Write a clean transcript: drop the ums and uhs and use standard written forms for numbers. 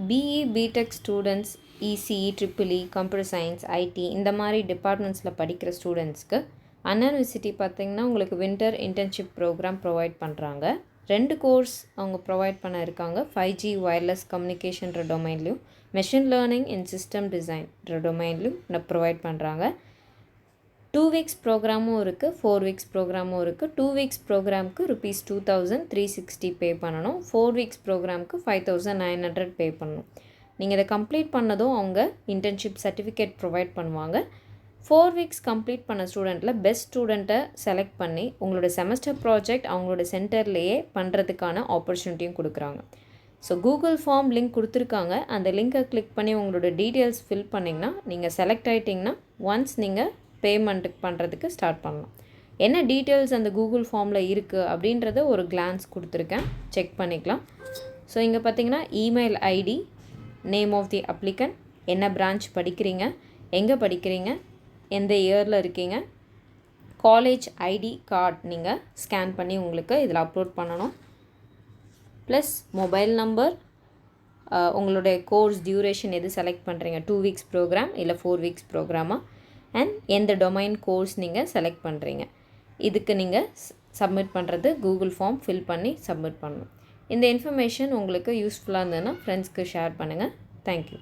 BE BTech students ECE triple E computer science IT இந்த மாதிரி டிபார்ட்மெண்ட்ஸில் படிக்கிற ஸ்டூடெண்ட்ஸ்க்கு அண்ணா யூனிவர்சிட்டி பார்த்திங்கன்னா உங்களுக்கு வின்டர் இன்டர்ன்ஷிப் ப்ரோக்ராம் ப்ரொவைட் பண்ணுறாங்க. 2 கோர்ஸ் அவங்க ப்ரொவைட் பண்ண இருக்காங்க. 5G வயர்லெஸ் கம்யூனிகேஷன்ற டொமைன்லையும் மெஷின் லேர்னிங் இன் சிஸ்டம் டிசைன்ற டொமைன்லையும் ப்ரொவைட் பண்ணுறாங்க. 2 வீக்ஸ் ப்ரோக்ராமும் இருக்குது, 4 வீக்ஸ் ப்ரோக்ராமும் இருக்குது. 2 வீக்ஸ் ப்ரோக்ராமுக்கு ₹2360 பே பண்ணணும். 4 வீக்ஸ் ப்ரோக்ராமுக்கு $5900 பே பண்ணணும். நீங்கள் இதை கம்ப்ளீட் பண்ணதும் அவங்க இன்டர்ன்ஷிப் சர்டிஃபிகேட் ப்ரொவைட் பண்ணுவாங்க. 4 வீக்ஸ் கம்ப்ளீட் பண்ண ஸ்டூடெண்ட்டில் பெஸ்ட் ஸ்டூடெண்ட்டை செலக்ட் பண்ணி உங்களோட செமஸ்டர் ப்ராஜெக்ட் அவங்களோட சென்டர்லேயே பண்ணுறதுக்கான ஆப்பர்ச்சுனிட்டியும் கொடுக்குறாங்க. ஸோ கூகுள் ஃபார்ம் லிங்க் கொடுத்துருக்காங்க. அந்த லிங்க்கை கிளிக் பண்ணி உங்களோட டீட்டெயில்ஸ் ஃபில் பண்ணிங்கன்னா நீங்கள் செலக்ட் ஆகிட்டிங்கன்னா ஒன்ஸ் நீங்கள் பேமெண்ட்டுக்கு பண்ணுறதுக்கு ஸ்டார்ட் பண்ணலாம். என்ன டீட்டெயில்ஸ் அந்த கூகுள் ஃபார்மில் இருக்குது அப்படின்றத ஒரு கிளான்ஸ் கொடுத்துருக்கேன், செக் பண்ணிக்கலாம். ஸோ இங்கே பார்த்தீங்கன்னா email ID, name of the applicant, என்ன பிரான்ச் படிக்கிறீங்க, எங்கே படிக்கிறீங்க, எந்த இயரில் இருக்கீங்க, காலேஜ் ஐடி கார்டு நீங்கள் ஸ்கேன் பண்ணி உங்களுக்கு இதில் அப்லோட் பண்ணணும். ப்ளஸ் மொபைல் நம்பர், உங்களுடைய கோர்ஸ் டியூரேஷன் எது செலக்ட் பண்ணுறீங்க, 2 வீக்ஸ் ப்ரோக்ராம் இல்லை 4 வீக்ஸ் ப்ரோக்ராமா, அண்ட் எந்த டொமைன் கோர்ஸ் நீங்கள் செலக்ட் பண்ணுறீங்க. இதுக்கு நீங்கள் சப்மிட் பண்ணுறது கூகுள் ஃபார்ம் ஃபில் பண்ணி சப்மிட் பண்ணணும். இந்த இன்ஃபர்மேஷன் உங்களுக்கு யூஸ்ஃபுல்லாக இருந்ததுன்னா ஃப்ரெண்ட்ஸ்க்கு ஷேர் பண்ணுங்கள். தேங்க்யூ.